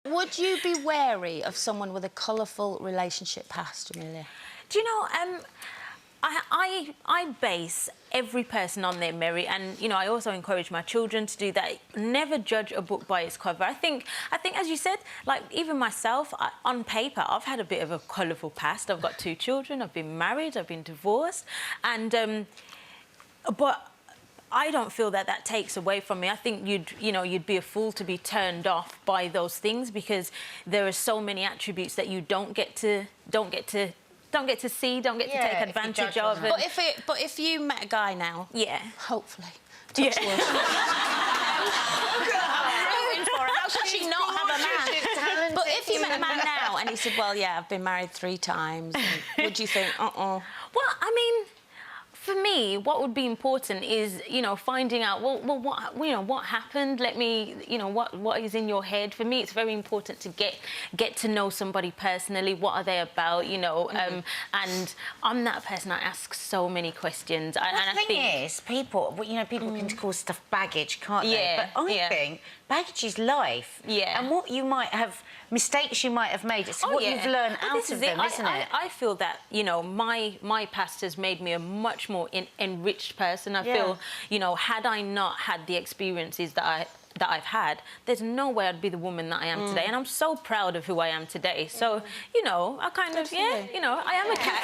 Would you be wary of someone with a colourful relationship past, Amelia? Do you know, I base every person on their merit, and you know, I also encourage my children to do that. Never judge a book by its cover. I think, as you said, like even myself, on paper, I've had a bit of a colourful past. I've got 2 children. I've been married. I've been divorced, and but I don't feel that takes away from me. I think you'd be a fool to be turned off by those things, because there are so many attributes that you don't get to see, don't get to take advantage of. But if you met a guy now, hopefully, touch wood. How could she not have a man? But if you met a man now and he said, "Well, yeah, I've been married 3 times," would you think, Well, I mean, for me, what would be important is, you know, finding out, what happened? Let me, you know, what is in your head? For me, it's very important to get to know somebody personally. What are they about? You know, and I'm that person. I ask so many questions. The thing is, people can call stuff baggage, can't they? But I think baggage is life. Yeah. And what you might have, mistakes you might have made, it's what you've learned out of them, isn't it? I feel that, you know, my past has made me a much more enriched person. I feel, you know, had I not had the experiences that I've had, there's no way I'd be the woman that I am today. And I'm so proud of who I am today. So, you know, I kind of, you know, I am a cat.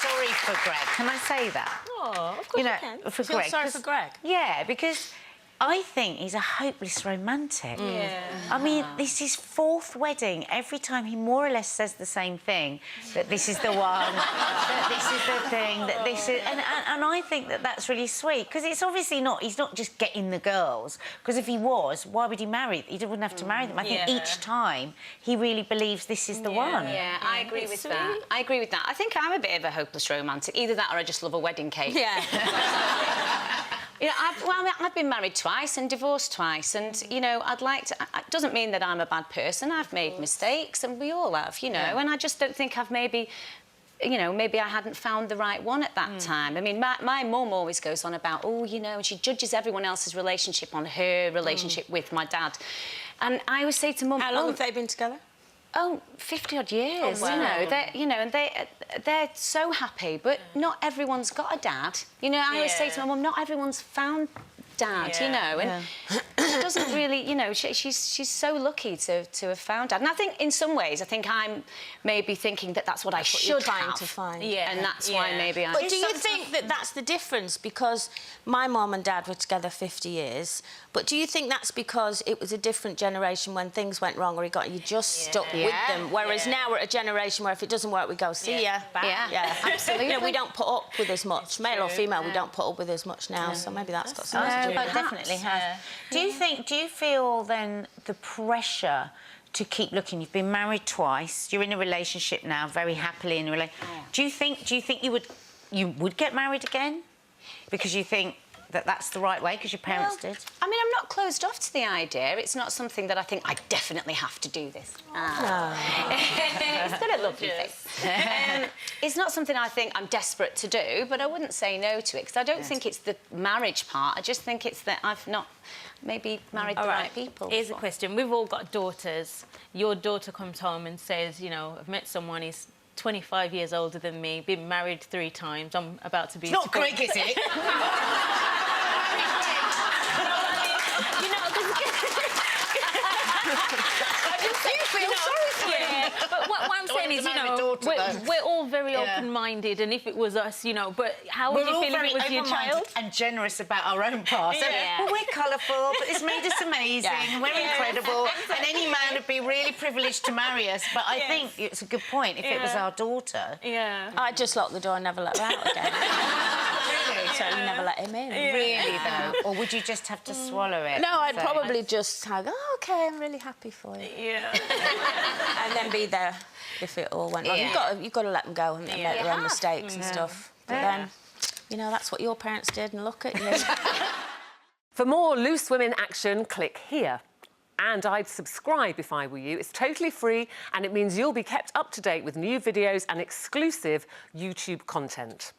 Sorry for Greg. Can I say that? Oh, of course you can. For Greg. Sorry for Greg. Yeah, because I think he's a hopeless romantic. Yeah. I mean, this is 4th wedding. Every time he more or less says the same thing, that this is the one, that this is the thing, that this is... And I think that that's really sweet, because it's obviously not... He's not just getting the girls, because if he was, why would he marry? He wouldn't have to marry them. I think each time he really believes this is the one. Yeah, I agree with that. I agree with that. I think I'm a bit of a hopeless romantic. Either that or I just love a wedding cake. Yeah. You know, I've been married twice and divorced twice, and, you know, I'd like to... It doesn't mean that I'm a bad person. I've made mistakes, and we all have, you know, and I just don't think I've maybe... You know, maybe I hadn't found the right one at that time. I mean, my mum always goes on about, oh, you know, and she judges everyone else's relationship on her relationship with my dad. And I always say to mum... How long have they been together? Oh, 50-odd years, you know, and they're so happy, but not everyone's got a dad. You know, I always say to my mum, not everyone's found dad, you know, and she doesn't really, you know, she's so lucky to have found dad. And I think in some ways, I think I'm maybe thinking that that's what I should trying have to find. Yeah, and that's why maybe I... But do you think that that's the difference? Because my mum and dad were together 50 years, but do you think that's because it was a different generation when things went wrong, or you just stuck with them, whereas now we're at a generation where if it doesn't work, we go, see ya. Yeah, absolutely. You know, we don't put up with as much, male or female, we don't put up with as much now, so maybe that's got something to do with it. It definitely has. Do you feel then the pressure to keep looking? You've been married twice. You're in a relationship now, very happily in a relationship. Do you think you would get married again because you think that that's the right way because your parents did? I mean, I'm not closed off to the idea. It's not something that I think I definitely have to do this. It's got a lovely face. It's not something I think I'm desperate to do, but I wouldn't say no to it, because I don't think it's the marriage part. I just think it's that I've not maybe married the right people. Here's a question. We've all got daughters. Your daughter comes home and says, you know, I've met someone, he's 25 years older than me, been married 3 times, I'm about to be... It's not Greg, is it? You know, but what I'm saying is, you know, we're all very open-minded, and if it was us, you know, but how would you feel if it was your child? And generous about our own past. Well, we're colourful, but it's made us amazing, and we're incredible, and any man would be really privileged to marry us. But I think it's a good point if it was our daughter. I'd just lock the door and never let her out again. So you never let him in. Really, though? Or would you just have to swallow it? No, I'd probably just go, oh, OK, I'm really happy for you. And then be there if it all went wrong. You've got to let them go and make their own mistakes and stuff. But then, you know, that's what your parents did, and look at you. For more Loose Women action, click here. And I'd subscribe if I were you. It's totally free, and it means you'll be kept up to date with new videos and exclusive YouTube content.